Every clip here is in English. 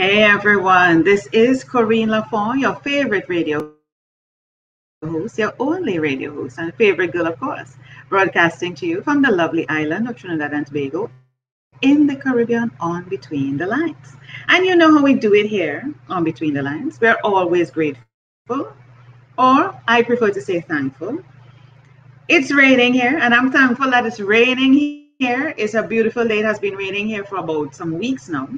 Hey everyone, this is Corinne Lafont, your favorite radio host, your only radio host, and favorite girl, of course, broadcasting to you from the lovely island of Trinidad and Tobago in the Caribbean on Between the Lines. And you know how we do it here on Between the Lines. We're always grateful, or I prefer to say thankful. It's raining here, and I'm thankful that it's raining here. It's a beautiful day. It has been raining here for about some weeks now.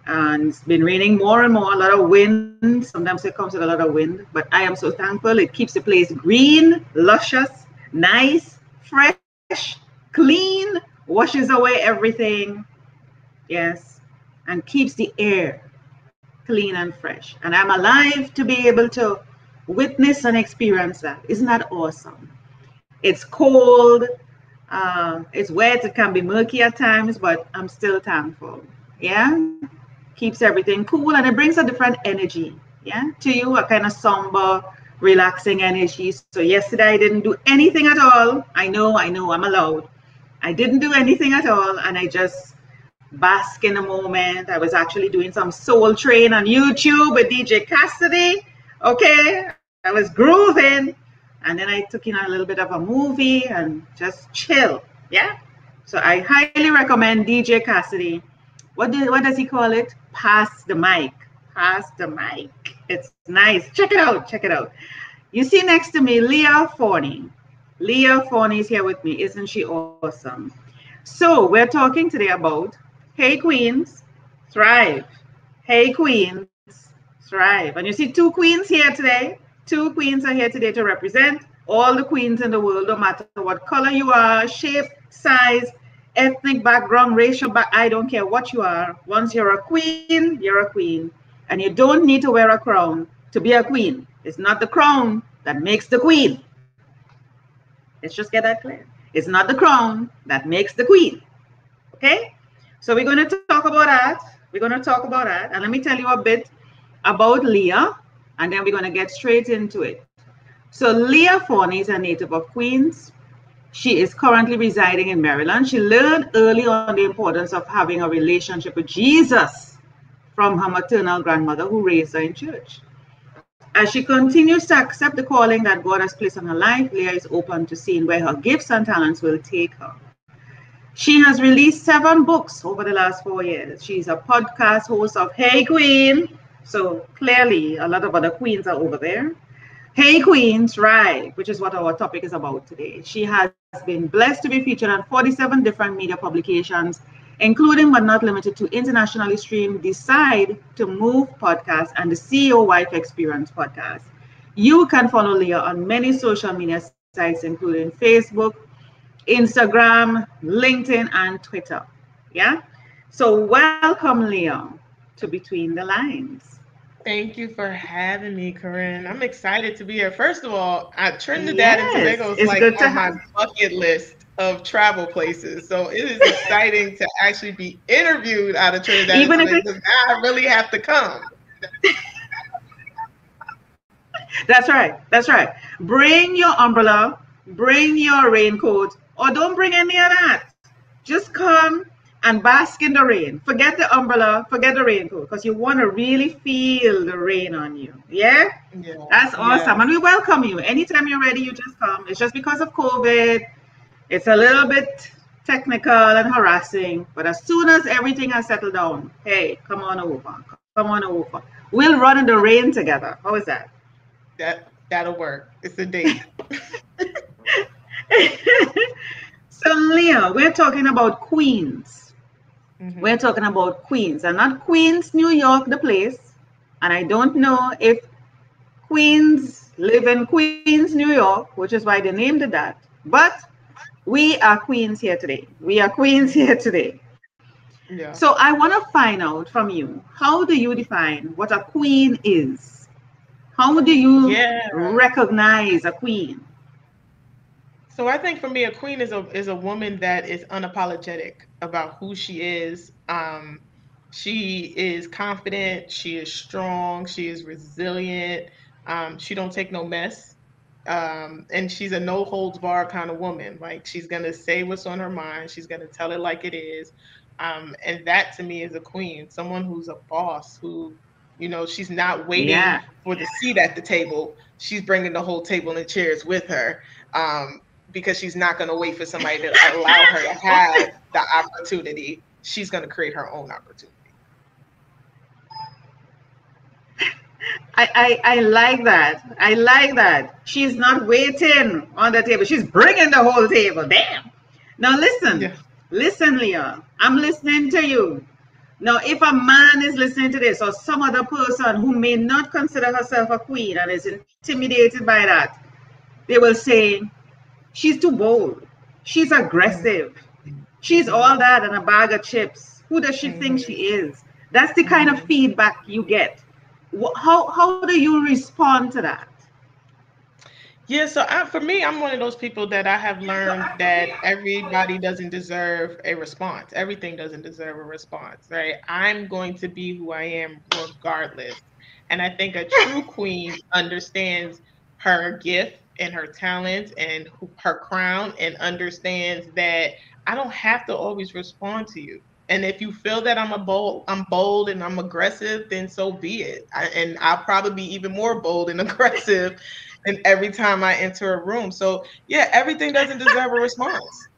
And it's been raining more and more, a lot of wind. Sometimes it comes with a lot of wind, but I am so thankful. It keeps the place green, luscious, nice, fresh, clean, washes away everything. Yes, and keeps the air clean and fresh. And I'm alive to be able to witness and experience that. Isn't that awesome? It's cold, it's wet, it can be murky at times, but I'm still thankful. Yeah, keeps everything cool and it brings a different energy, yeah, to you, a kind of somber, relaxing energy. So yesterday I didn't do anything at all. I know, I'm allowed. I didn't do anything at all, and I just bask in the moment. I was actually doing some soul train on YouTube with DJ Cassidy. Okay, I was grooving, and then I took in a little bit of a movie and just chill. Yeah. So I highly recommend DJ Cassidy. What does he call it? Pass the mic. Pass the mic. It's nice. Check it out. Check it out. You see next to me, Leah Forney. Leah Forney is here with me. Isn't she awesome? So we're talking today about Hey Queens, Thrive. Hey Queens, Thrive. And you see two queens here today. Two queens are here today to represent all the queens in the world, no matter what color you are, shape, size, ethnic background, racial I don't care what you are. Once you're a queen, you're a queen. And you don't need to wear a crown to be a queen. It's not the crown that makes the queen. Let's just get that clear. It's not the crown that makes the queen. Okay? So we're going to talk about that. We're going to talk about that. And let me tell you a bit about Leah, and then we're going to get straight into it. So Leah Forney is a native of Queens. She is currently residing in Maryland. She learned early on the importance of having a relationship with Jesus from her maternal grandmother who raised her in church. As she continues to accept the calling that God has placed on her life, Leah is open to seeing where her gifts and talents will take her. She has released 7 books over the last 4 years. She's a podcast host of Hey Queen. So clearly a lot of other queens are over there. Hey Queens, right, which is what our topic is about today. She has been blessed to be featured on 47 different media publications, including but not limited to internationally streamed Decide to Move podcast and the CEO Wife Experience podcast. You can follow Leah on many social media sites, including Facebook, Instagram, LinkedIn, and Twitter. Yeah. So welcome, Leah, to Between the Lines. Thank you for having me, Corinne. I'm excited to be here. First of all, Trinidad and Yes, Tobago is it's like good to on my have. bucket list of travel places. So it is exciting to actually be interviewed out of Trinidad and Even if Tobago it's because now I really have to come. That's right. That's right. Bring your umbrella, bring your raincoat, or don't bring any of that. Just come and bask in the rain. Forget the umbrella, forget the raincoat, because you want to really feel the rain on you. Yeah? Yes, That's awesome. yes. And we welcome you. Anytime you're ready, you just come. It's just because of COVID. It's a little bit technical and harassing, but as soon as everything has settled down, hey, come on over. Come on over. We'll run in the rain together. How is that? That'll work. It's a date. So, Leah, we're talking about Queens. We're hmm talking about Queens and not Queens, New York, the place. And I don't know if Queens live in Queens, New York, which is why they named it that. But we are Queens here today. We are Queens here today. Yeah. So I want to find out from you, how do you define what a queen is? How do you Yeah. recognize a queen? So I think for me, a queen is a woman that is unapologetic about who she is. She is confident. She is strong. She is resilient. She don't take no mess. And she's a no holds barred kind of woman. Like she's gonna say what's on her mind. She's gonna tell it like it is. And that to me is a queen, someone who's a boss, who, she's not waiting Yeah. for the seat at the table. She's bringing the whole table and chairs with her, because she's not going to wait for somebody to allow her to have the opportunity. She's going to create her own opportunity. I like that. I like that. She's not waiting on the table. She's bringing the whole table. Damn. Now listen. Yeah. Listen, Leah. I'm listening to you. Now, if a man is listening to this or some other person who may not consider herself a queen and is intimidated by that, they will say, she's too bold. She's aggressive. She's all Mm-hmm. that and a bag of chips. Who does she think Mm-hmm. she is? That's the kind of Mm-hmm. feedback you get. How do you respond to that? Yeah, so for me, I'm one of those people that I have learned that everybody doesn't deserve a response. Everything doesn't deserve a response, right? I'm going to be who I am regardless. And I think a true queen understands her gift and her talent and her crown, and understands that I don't have to always respond to you. And if you feel that I'm bold and I'm aggressive, then so be it. And I'll probably be even more bold and aggressive and every time I enter a room. So yeah, everything doesn't deserve a response.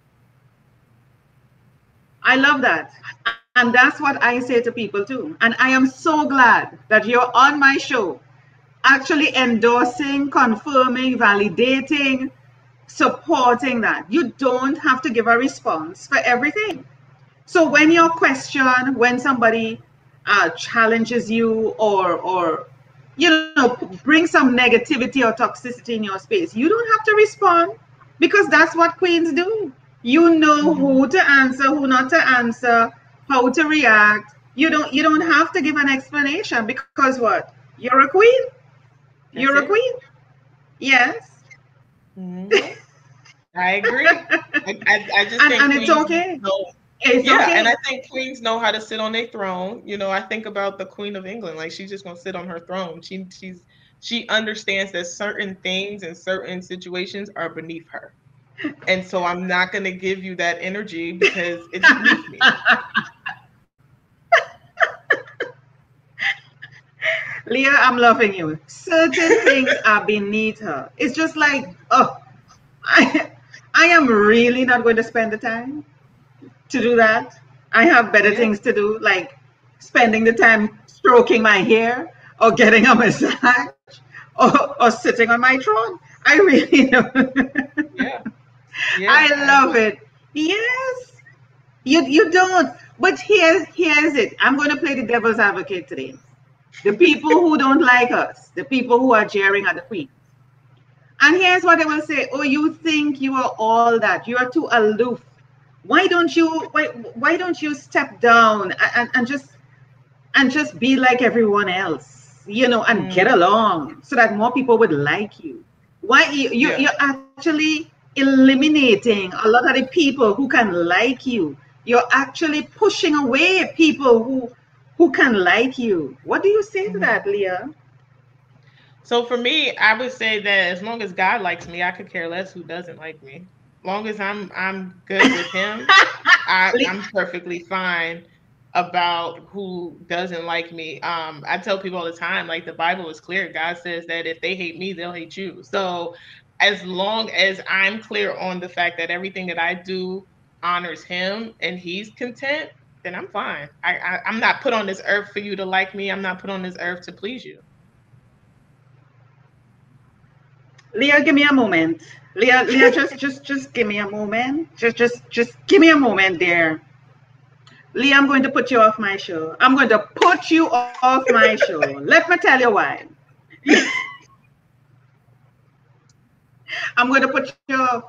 I love that. And that's what I say to people too. And I am so glad that you're on my show, actually endorsing, confirming, validating, supporting that. You don't have to give a response for everything. So when you're questioned, when somebody challenges you or bring some negativity or toxicity in your space, you don't have to respond because that's what queens do. You know Mhm. who to answer, who not to answer, how to react. You don't have to give an explanation because what? You're a queen. You're That's a it. queen. Yes. Hmm. I agree. I just and think and it's queens okay. know. It's Yeah, and I okay. think queens know how to sit on their throne. I think about the Queen of England, like she's just gonna sit on her throne. She understands that certain things and certain situations are beneath her. And so I'm not gonna give you that energy because it's beneath me. Leah, I'm loving you. Certain things are beneath her. It's just like, oh, I, I am really not going to spend the time to do that. I have better Yeah. things to do, like spending the time stroking my hair or getting a massage or sitting on my throne. I really don't. Yeah. Yeah, I I love agree. it. Yes, you don't. But here's it. I'm going to play the devil's advocate today. The people who don't like us, the people who are jeering at the queen. And here's what they will say: oh, you think you are all that? You are too aloof. Why don't you step down and just be like everyone else, and get Mm, along so that more people would like you? Why yeah. you're actually eliminating a lot of the people who can like you. You're actually pushing away people who can like you. What do you say to Mhm. that, Leah? So for me, I would say that as long as God likes me, I could care less who doesn't like me. Long as I'm good with him, I'm perfectly fine about who doesn't like me. I tell people all the time, like the Bible is clear. God says that if they hate me, they'll hate you. So as long as I'm clear on the fact that everything that I do honors him and he's content, then I'm fine. I'm not put on this earth for you to like me. I'm not put on this earth to please you. Leah, give me a moment. Leah, just give me a moment. Just give me a moment there. Leah, I'm going to put you off my show. I'm going to put you off my show. Let me tell you why. I'm going to put you off.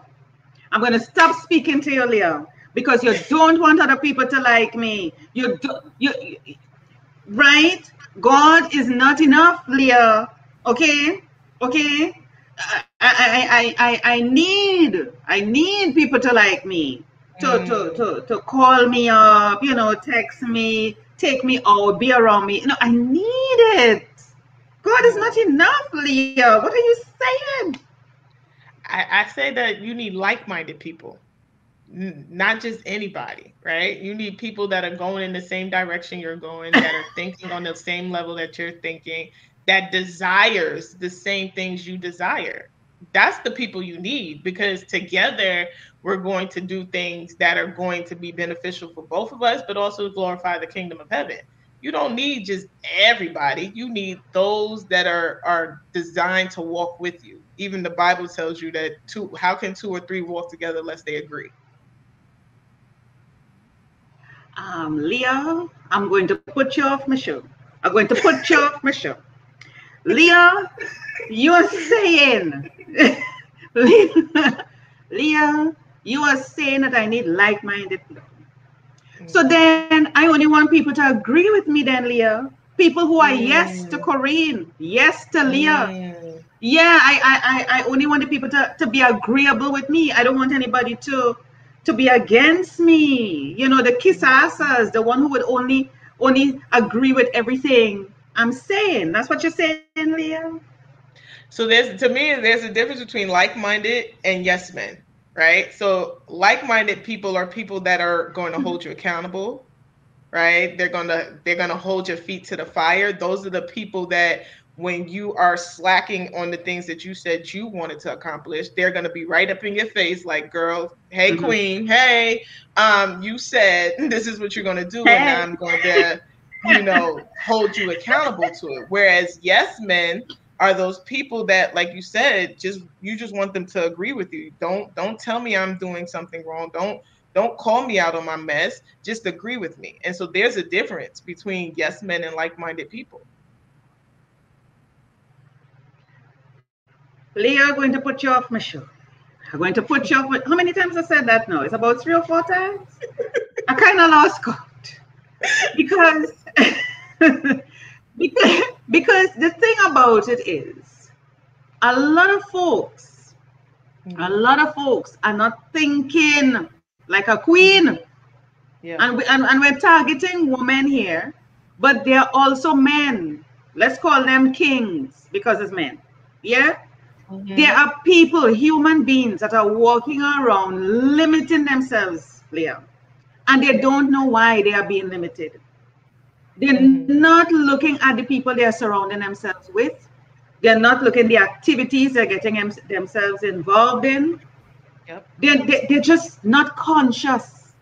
I'm going to stop speaking to you, Leah, because you don't want other people to like me. You do, you right? God is not enough, Leah. Okay, okay. I need people to like me, Mm, to call me up, text me, take me out, be around me. I need it. God is not yeah. enough, Leah. What are you saying? I say that you need like-minded people. not just anybody, right? You need people that are going in the same direction you're going, that are thinking on the same level that you're thinking, that desires the same things you desire. That's the people you need, because together we're going to do things that are going to be beneficial for both of us, but also glorify the kingdom of heaven. You don't need just everybody. You need those that are designed to walk with you. Even the Bible tells you that how can two or three walk together unless they agree? Leah, I'm going to put you off my show. I'm going to put you off my show. Leah, you are saying, Leah, you are saying that I need like-minded people. So then I only want people to agree with me then, Leah. People who are yes to Mm, Corinne, yes to Leah. mm, Yeah, I only want the people to be agreeable with me. I don't want anybody to be against me. You know, the kissasas, the one who would only agree with everything I'm saying. That's what you're saying, Leah? So there's a difference between like-minded and yes men, right? So like-minded people are people that are going to hold you accountable, right? They're gonna hold your feet to the fire. Those are the people that when you are slacking on the things that you said you wanted to accomplish, they're gonna be right up in your face, like, girl, hey Mm-hmm. queen, hey, you said this is what you're gonna do, and now Hey. I'm going to, hold you accountable to it. Whereas yes men are those people that, like you said, you just want them to agree with you. Don't tell me I'm doing something wrong. Don't call me out on my mess. Just agree with me. And so there's a difference between yes men and like-minded people. Leah, I'm going to put you off my show. I'm going to put you off. How many times I said that now? It's about 3 or 4 times. I kind of lost count because because the thing about it is a lot of folks, a Mm-hmm. lot of folks are not thinking like a queen, Mm-hmm. Yeah. and we're targeting women here, but they are also men. Let's call them kings because it's men. Yeah, there Mm-hmm. are people, human beings that are walking around limiting themselves, Leah, and they Yeah. don't know why they are being limited. They're Mm-hmm. not looking at the people they are surrounding themselves with. They're not looking at the activities they're getting themselves involved in. Yep. They're just not conscious.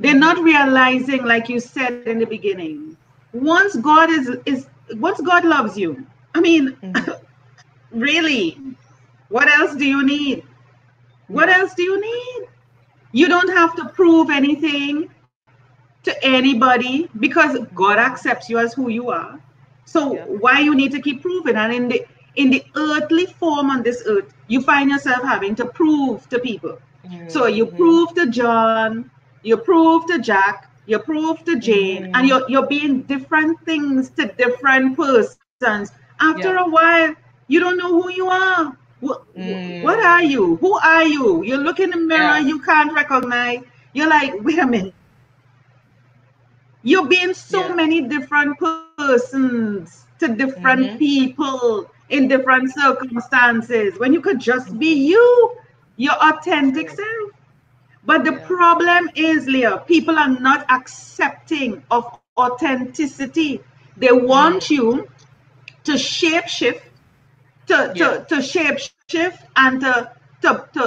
They're Mm-hmm. not realizing, like you said in the beginning, once God is once God loves you, I mean, Mm-hmm. really, what else do you need? What Yeah. else do you need? You don't have to prove anything to anybody because God Mm-hmm. accepts you as who you are. So Yep. why you need to keep proving? And in the earthly form on this earth, you find yourself having to prove to people. So you Mm-hmm. prove to John, you prove to Jack, you prove to Jane, and Mm-hmm. you're being different things to different persons. After a Yep. while, you don't know who you are. What are Mm. you? Who are you? You look in the mirror, Yeah. you can't recognize. You're like, wait a minute. You're being so Yeah. many different persons to different Mm-hmm. people in different circumstances when you could just be Mm-hmm. you, your That's authentic it. self. But the Yeah. problem is, Leah, people are not accepting of authenticity. They want Mm. you to shape shift, Yeah. to shape shift, and to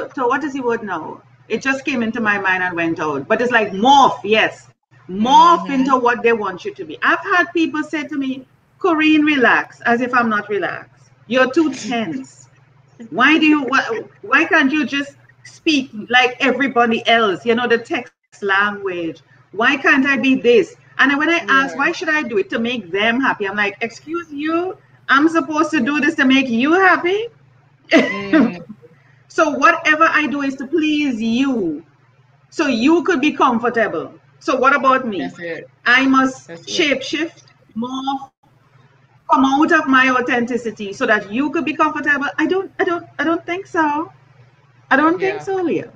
what is the word now? It just came into my mind and went out. But it's like morph, yes. Morph into Mm-hmm. what they want you to be. I've had people say to me, Corinne, relax, as if I'm not relaxed. You're too tense. Why can't you just speak like everybody else? You know, the text language. Why can't I be this? And then when I ask, why Yeah. should I do it to make them happy? I'm like, excuse you, I'm supposed to Yeah. do this to make you happy? Mm. So whatever I do is to please you. So you could be comfortable. So what about me? That's it. I must That's it. shape shift, morph, come out of my authenticity so that you could be comfortable. I don't think so. I don't think Yeah. so, Leah.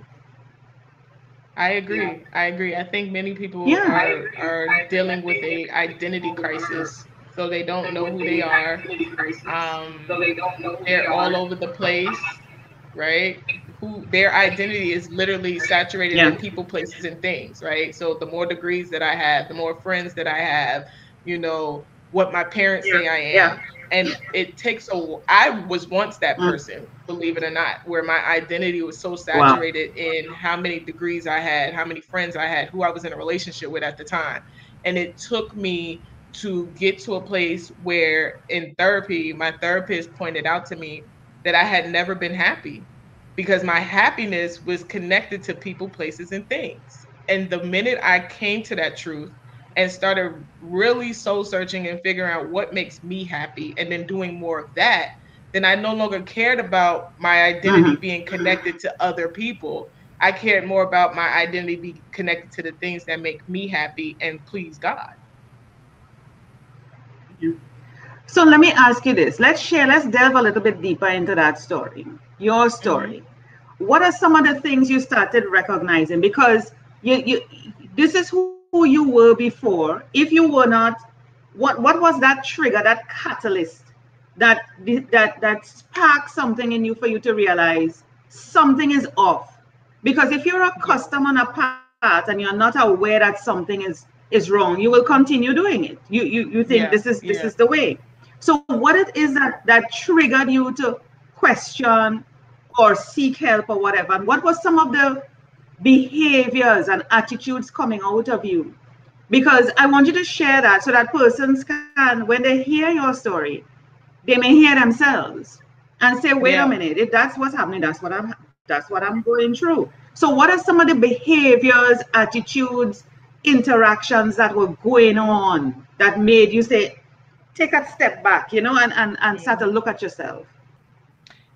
I agree. I agree. I think many people Yeah. are dealing with a identity crisis, so they don't know who they are. Um, they're all over the place, right? their identity is literally saturated Yeah. in people, places, and things, right? So the more degrees that I have, the more friends that I have, what my parents say I Yeah. am. And it takes I was once that Mm. person, believe it or not, where my identity was so Wow. saturated in how many degrees I had, how many friends I had, who I was in a relationship with at the time. And it took me to get to a place where in therapy, my therapist pointed out to me that I had never been happy because my happiness was connected to people, places, and things. And the minute I came to that truth and started really soul searching and figuring out what makes me happy and then doing more of that, then I no longer cared about my identity Hmm. being connected to other people. I cared more about my identity being connected to the things that make me happy and please God. So let me ask you this. Let's delve a little bit deeper into that story, your Hmm. story. What are some of the things you started recognizing? Because you this is who you were before. If you were not, what was that trigger, that catalyst that that sparked something in you for you to realize something is off? Because if you're Yeah. accustomed on a path and you're not aware that something is wrong, you will continue doing it. You think Yeah. this is Yeah. the way. So what it is that triggered you to question or seek help or whatever? And what was some of the behaviors and attitudes coming out of you? Because I want you to share that so that persons can, when they hear your story, they may hear themselves and say, wait a Yeah. minute, if that's what's happening, that's what I'm going through. So what are some of the behaviors, attitudes, interactions that were going on that made you say, take a step back, and start to Mhm. look at yourself?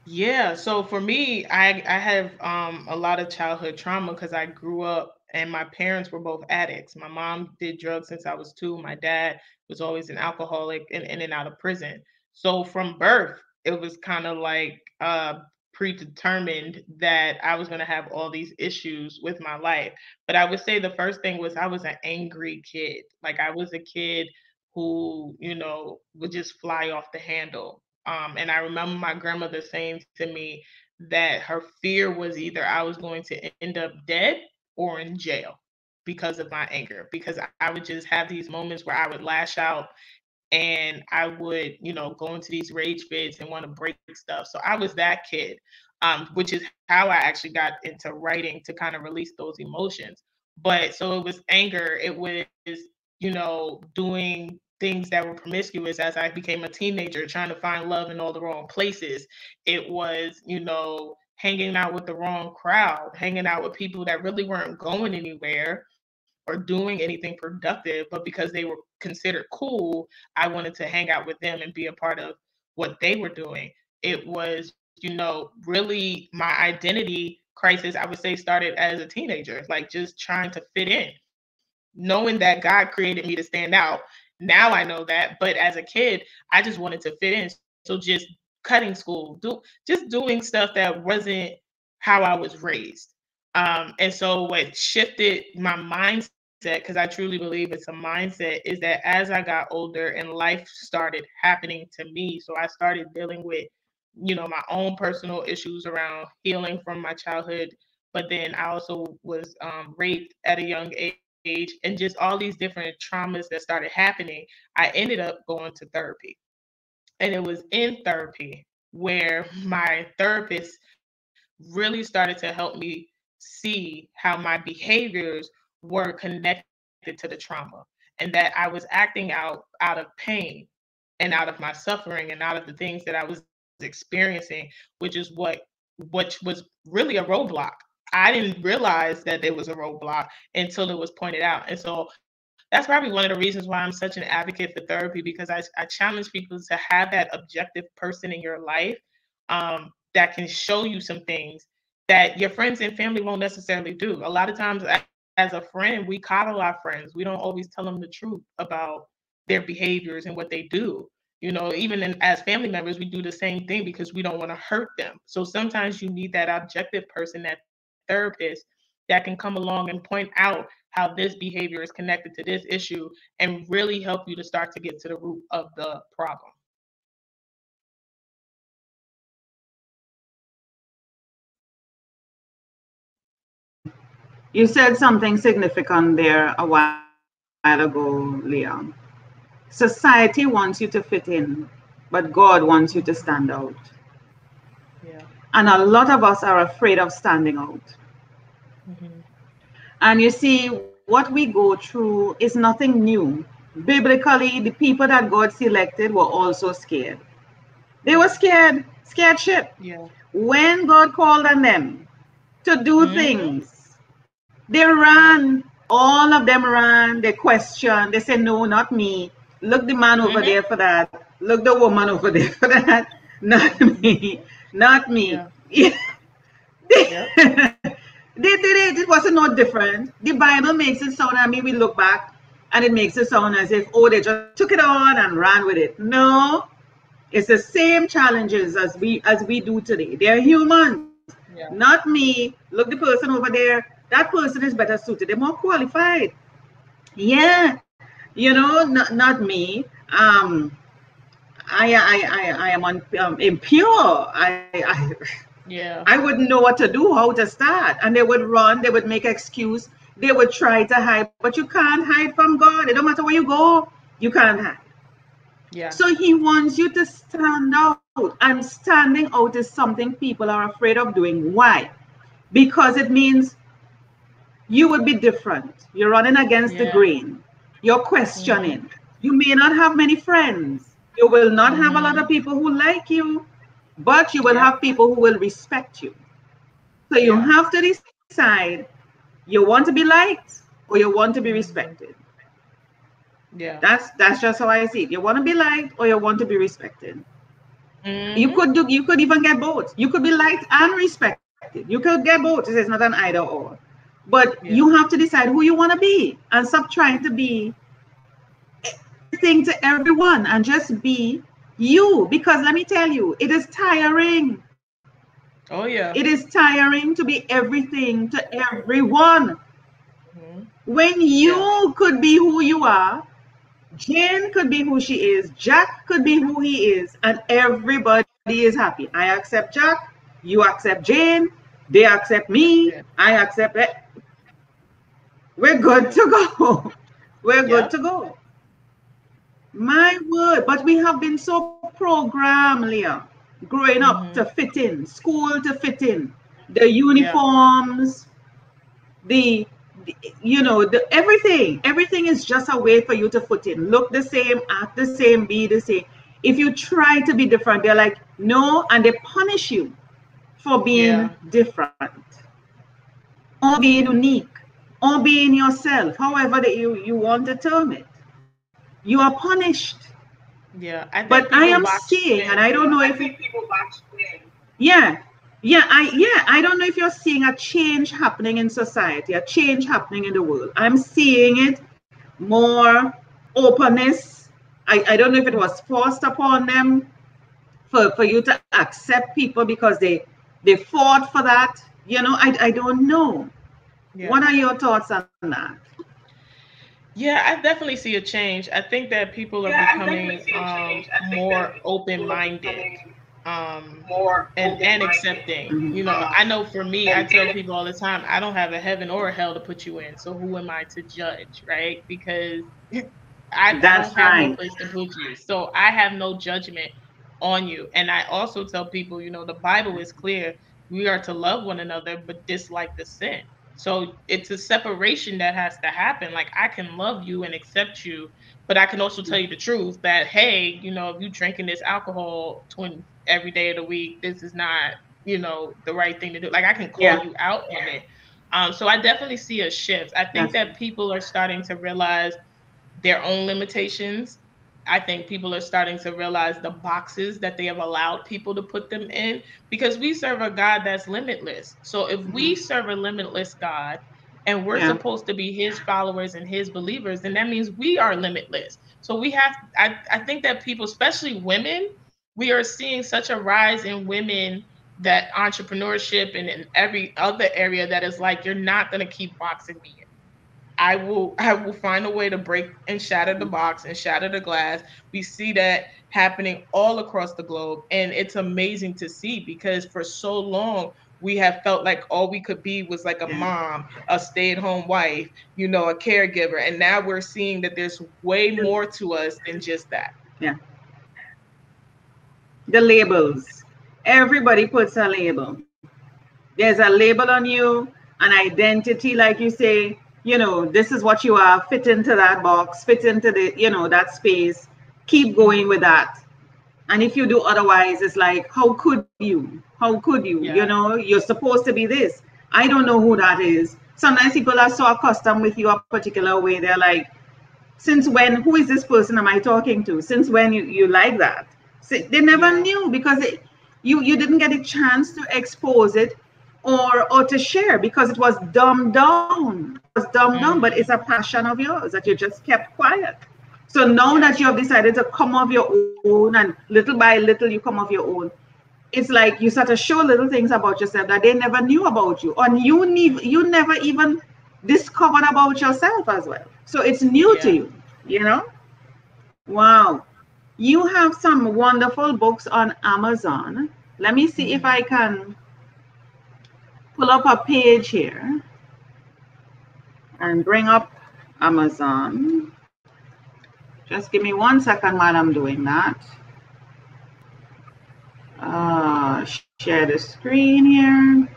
Yeah, so for me, I have a lot of childhood trauma because I grew up and my parents were both addicts. My mom did drugs since I was 2. My dad was always an alcoholic and in and out of prison. So from birth, it was kind of like predetermined that I was going to have all these issues with my life. But I would say the first thing was I was an angry kid. Like I was a kid who, would just fly off the handle. And I remember my grandmother saying to me that her fear was either I was going to end up dead or in jail because of my anger. Because I would just have these moments where I would lash out and I would, go into these rage fits and want to break stuff. So I was that kid, which is how I actually got into writing to kind of release those emotions. But so it was anger, it was, doing things that were promiscuous as I became a teenager, trying to find love in all the wrong places. It was, hanging out with the wrong crowd, hanging out with people that really weren't going anywhere or doing anything productive, but because they were considered cool, I wanted to hang out with them and be a part of what they were doing. It was, really my identity crisis, I would say, started as a teenager, like just trying to fit in, knowing that God created me to stand out. Now I know that, but as a kid, I just wanted to fit in. So just cutting school, just doing stuff that wasn't how I was raised. And so what shifted my mindset, because I truly believe it's a mindset, is that as I got older and life started happening to me, so I started dealing with, my own personal issues around healing from my childhood. But then I also was raped at a young age, and just all these different traumas that started happening. I ended up going to therapy. And it was in therapy where my therapist really started to help me see how my behaviors were connected to the trauma, and that I was acting out of pain and out of my suffering and out of the things that I was experiencing, which is what was really a roadblock. I didn't realize that there was a roadblock until it was pointed out. And so that's probably one of the reasons why I'm such an advocate for therapy, because I challenge people to have that objective person in your life, that can show you some things that your friends and family won't necessarily do. A lot of times, as a friend, we coddle our friends. We don't always tell them the truth about their behaviors and what they do. Even as family members, we do the same thing because we don't want to hurt them. So sometimes you need that objective person, that therapist, that can come along and point out how this behavior is connected to this issue and really help you to start to get to the root of the problem. You said something significant there a while ago, Leah. Society wants you to fit in, but God wants you to stand Mhm. out. Yeah. And a lot of us are afraid of standing out. Mhm. And you see, what we go through is nothing new. Biblically, the people that God selected were also scared. They were Yeah. scared, scared shit. Yeah. When God called on them to do Mhm. things, they Yeah. ran. All of them ran. They questioned. They said, no, not me. Look the man over Mhm. there for that. Look the woman over there for that. Not Mhm. me. Not me. Yeah. they Yep. did it. It wasn't no different. The Bible makes it sound, I mean, we look back and it makes it sound as if, oh, they just took it on and ran with it. No, it's the same challenges as we do today. They're humans, Yeah. not me. Look the person over there. That person is better suited. They're more qualified. Yeah, not me. I am impure. I Yeah. wouldn't know what to do, how to start. And they would run, they would make excuse, they would try to hide, but you can't hide from God. It don't matter where you go, you can't hide. Yeah. So he wants you to stand out. And standing out is something people are afraid of doing. Why? Because it means you would be different. You're running against the Yeah. grain. You're Mhm. questioning. You may not have many friends. You will not have a lot of Mhm. people who like you, but you will Yep. have people who will respect you. So you Yeah. have to decide you want to be liked or you want to be respected. Mhm. Yeah. That's just how I see it. You want to be liked or you want to be respected. Mhm. You could even get both. You could be liked and respected. You could get both. It's not an either or. But you Yeah. have to decide who you want to be and stop trying to be everything to everyone and just be you. Because let me tell you, it is tiring. Oh It yeah. is tiring to be everything to everyone. Mhm. When Yeah. you could be who you are, Jane could be who she is, Jack could be who he is, and everybody is happy. I accept Jack, you accept Jane, they accept me, Yeah. I accept it. We're That's good it. to go. We're good Yep. to go. My word, but we have been so programmed, Leah, growing up to Mhm. fit in, school to fit in, the Yeah. uniforms, the everything is just a way for you to fit in, look the same, act the same, be the same. If you try to be different, they're like no, and they punish you for being Yeah. different or being Yeah. unique or being yourself, however that you want to term it. You are punished. Yeah. I But think I am people box you seeing, and I in. don't know if yeah, I don't know if you're seeing a change happening in society, a change happening in the world. I'm seeing it more openness. I don't know if it was forced upon them for you to accept people because they fought for that. I don't know. Yeah. What are your thoughts on that? Yeah, I definitely see a change. I think that people are becoming more open-minded um and accepting. Mhm. I know for me, I tell people all the time, I don't have a heaven or a hell to put you in. So who am I to judge, right? Because I That's don't have no right. place to put you. So I have no judgment on you. And I also tell people, the Bible is clear. We are to love one another, but dislike the sin. So it's a separation that has to happen. Like I can love you and accept you, but I can also tell you the truth that hey, if you drinking this alcohol 20 every day of the week, this is not, the right thing to do. Like I can call Yeah, you out on it. So I definitely see a shift. I think that's that people are starting to realize their own limitations. I think people are starting to realize the boxes that they have allowed people to put them in because we serve a God that's limitless. So if we mhm. serve a limitless God and we're Yeah, supposed to be his followers and his believers, then that means we are limitless. So I think that people, especially women, we are seeing such a rise in women that entrepreneurship and in every other area that is like, you're not going to keep boxing me in. I will find a way to break and shatter the box and shatter the glass. We see that happening all across the globe and it's amazing to see because for so long we have felt like all we could be was like a Yeah. mom, a stay-at-home wife, a caregiver. And now we're seeing that there's way more to us than just that. Yeah. The labels. Everybody puts a label. There's a label on you, an identity, like you say, this is what you are, fit into that box, fit into that space. Keep going with that. And if you do otherwise, it's like, how could you? How could you? Yeah. You're supposed to be this. I don't know who that is. Sometimes people are so accustomed with you a particular way. They're like, since when? Who is this person am I talking to? Since when you like that? So they never Yeah. knew because you didn't get a chance to expose it or to share because it was dumbed down. It was dumbed down, but it's Hmm. a passion of yours that you just kept quiet. So now Yeah. that you have decided to come of your own and little by little you come of your own, it's like you start to show little things about yourself that they never knew about you. And you never even discovered about yourself as well. So it's new to Yeah. you, you know? Wow. You have some wonderful books on Amazon. Let me see if I Hmm. can pull up a page here and bring up Amazon. Just give me 1 second while I'm doing that. Share the screen here.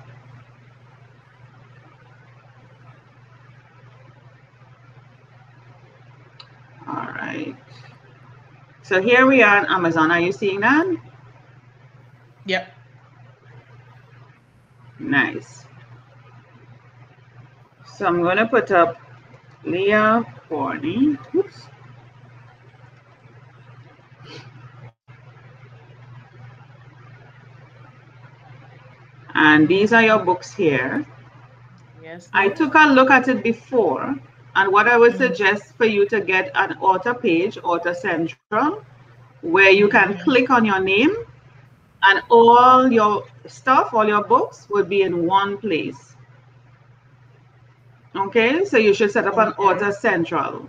All right. So here we are on Amazon. Are you seeing that? Yep. Nice. So I'm going to put up Leah Forney. Oops. And these are your books here. Yes, I ma'am. took a look at it before, and what I would Hmm. suggest for you to get an author page, Author Central, where you can click Hmm. on your name and all your stuff, all your books would be in one place. Okay, so you should set up an Okay. Author Central,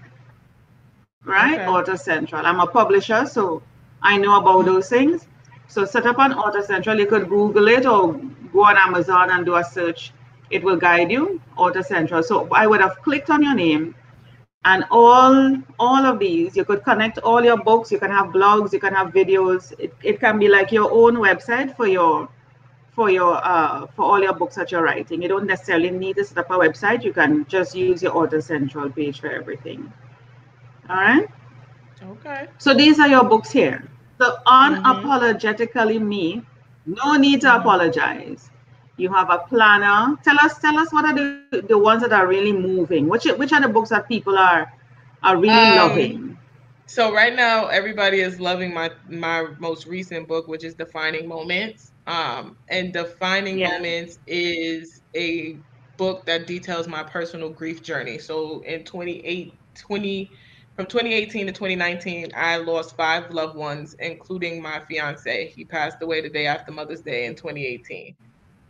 right? Okay. Author Central. I'm a publisher, so I know about those things. So set up an Author Central. You could Google it or go on Amazon and do a search. It will guide you, Author Central. So I would have clicked on your name and all of these you could connect all your books, you can have blogs, you can have videos. It can be like your own website for all your books that you're writing. You don't necessarily need to set up a website. You can just use your Author Central page for everything. All right, Okay. so these are your books here. So Hmm. unapologetically me, no need to Hmm. apologize. You have a planner. Tell us what are the ones that are really moving. Which are the books that people are really Um, loving? so right now everybody is loving my most recent book, which is Defining Moments. And Defining Yeah. Moments is a book that details my personal grief journey. So in 2018 to 2019, I lost five loved ones, including my fiance. He passed away the day after Mother's Day in 2018.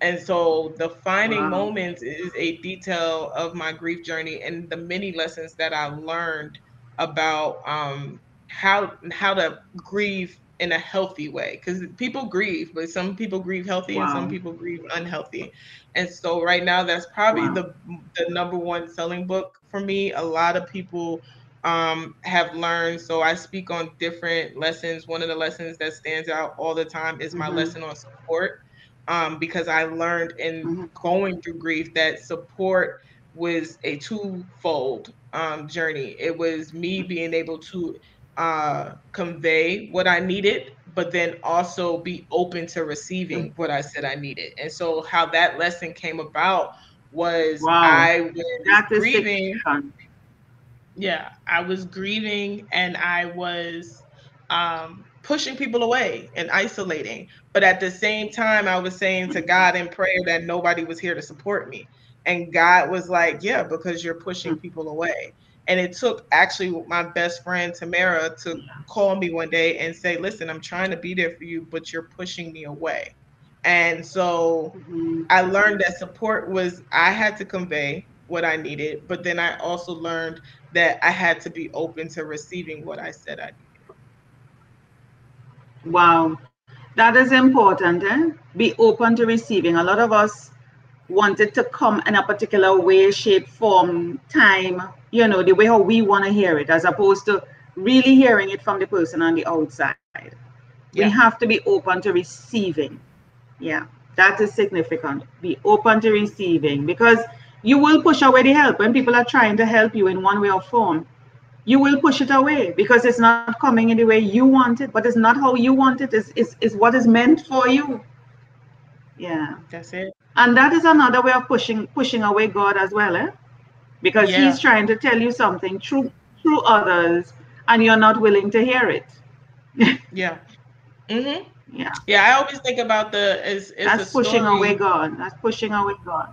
And so defining Wow. moments is a detail of my grief journey and the many lessons that I learned about how to grieve in a healthy way, because people grieve, but some people grieve healthy and some Wow. people grieve unhealthy. And so right now that's probably Wow. the number one selling book for me. A lot of people have learned. So I speak on different lessons. One of the lessons that stands out all the time is my Mm-hmm. lesson on support, because I learned in Mm-hmm. going through grief that support was a twofold journey. It was me being able to convey what I needed, but then also be open to receiving what I said I needed. And so, how that lesson came about was Wow. I was That is grieving. significant. Yeah, I was grieving and I was pushing people away and isolating. But at the same time, I was saying to God in prayer that nobody was here to support me. And God was like, yeah, because you're pushing people away. And it took actually my best friend, Tamara, to call me one day and say, listen, I'm trying to be there for you, but you're pushing me away. And so Mm-hmm. I learned that support was I had to convey what I needed, but then I also learned that I had to be open to receiving what I said I needed. Wow. That is important. Be open to receiving. A lot of us want it to come in a particular way, shape, form, time, the way how we want to hear it, as opposed to really hearing it from the person on the outside. We Yeah. have to be open to receiving. Yeah, that is significant. Be open to receiving, because you will push away the help when people are trying to help you in one way or form. You will push it away because it's not coming in the way you want it, but it's not how you want it. Is what is meant for you. Yeah. That's it. And that is another way of pushing away God as well, because He's Yeah. trying to tell you something through others, and you're not willing to hear it. Yeah. Mhm. Yeah, Yeah, I always think about the it's that's a pushing away story. God. That's pushing away God.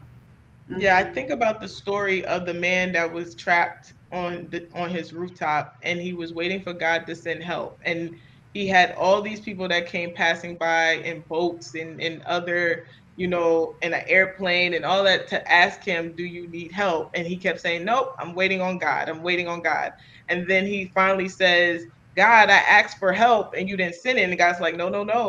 Yeah, I Hmm. think about the story of the man that was trapped on his rooftop, and he was waiting for God to send help. And he had all these people that came passing by in boats and other, in an airplane and all that to ask him, "Do you need help?" And he kept saying, "Nope, I'm waiting on God. I'm waiting on God." And then he finally says, "God, I asked for help and you didn't send it." And God's like, "No, no, no.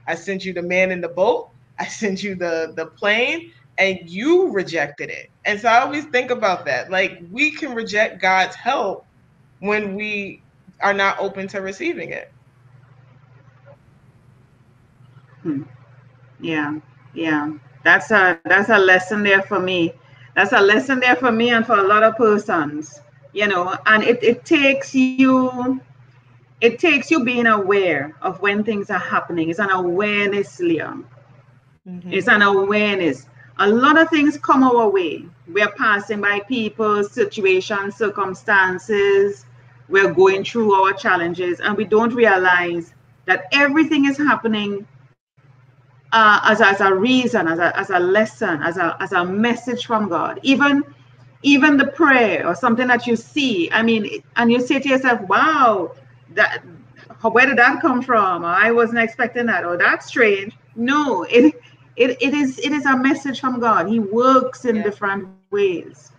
I sent you the man in the boat. I sent you the plane and you rejected it." And so I always think about that. Like we can reject God's help when we are not open to receiving it. Hmm. Yeah, yeah. That's a lesson there for me. That's a lesson there for me and for a lot of persons. And it takes you being aware of when things are happening. It's an awareness, Leon. It's Hmm. an awareness. A lot of things come our way. We're passing by people, situations, circumstances. We're going through our challenges, and we don't realize that everything is happening as a reason, as a lesson, as a message from God. Even the prayer or something that you see. I mean, and you say to yourself, "Wow, that where did that come from? Or I wasn't expecting that. Or that's strange." No, it is a message from God. He works in Yeah. different ways.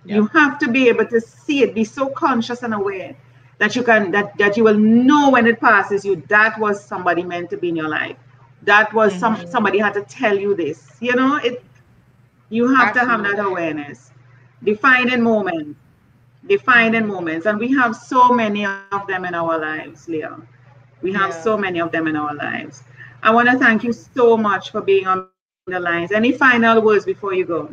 You Yep. have to be able to see it, be so conscious and aware that you will know when it passes you, that was somebody meant to be in your life. That was Hmm. somebody had to tell you this. You have to have that Absolutely. awareness. Defining moments, defining Hmm. moments, and we have so many of them in our lives, Leah. We have so Yeah. many of them in our lives. I want to thank you so much for being on the lines. Any final words before you go?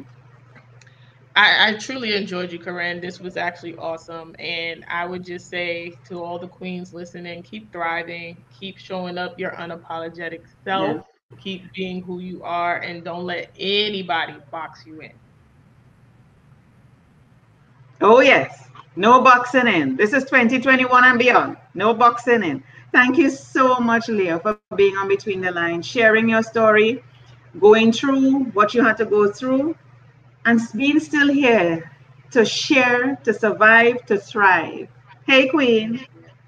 I truly enjoyed you, Corinne. This was actually awesome. And I would just say to all the queens listening, keep thriving, keep showing up your unapologetic Yeah. self, keep being who you are, and don't let anybody box you in. Oh, yes. No boxing in. This is 2021 and beyond. No boxing in. Thank you so much, Leah, for being on Between the Lines, sharing your story, going through what you had to go through, and being still here to share, to survive, to thrive. Hey, Queen, Hey,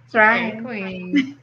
thrive. queen.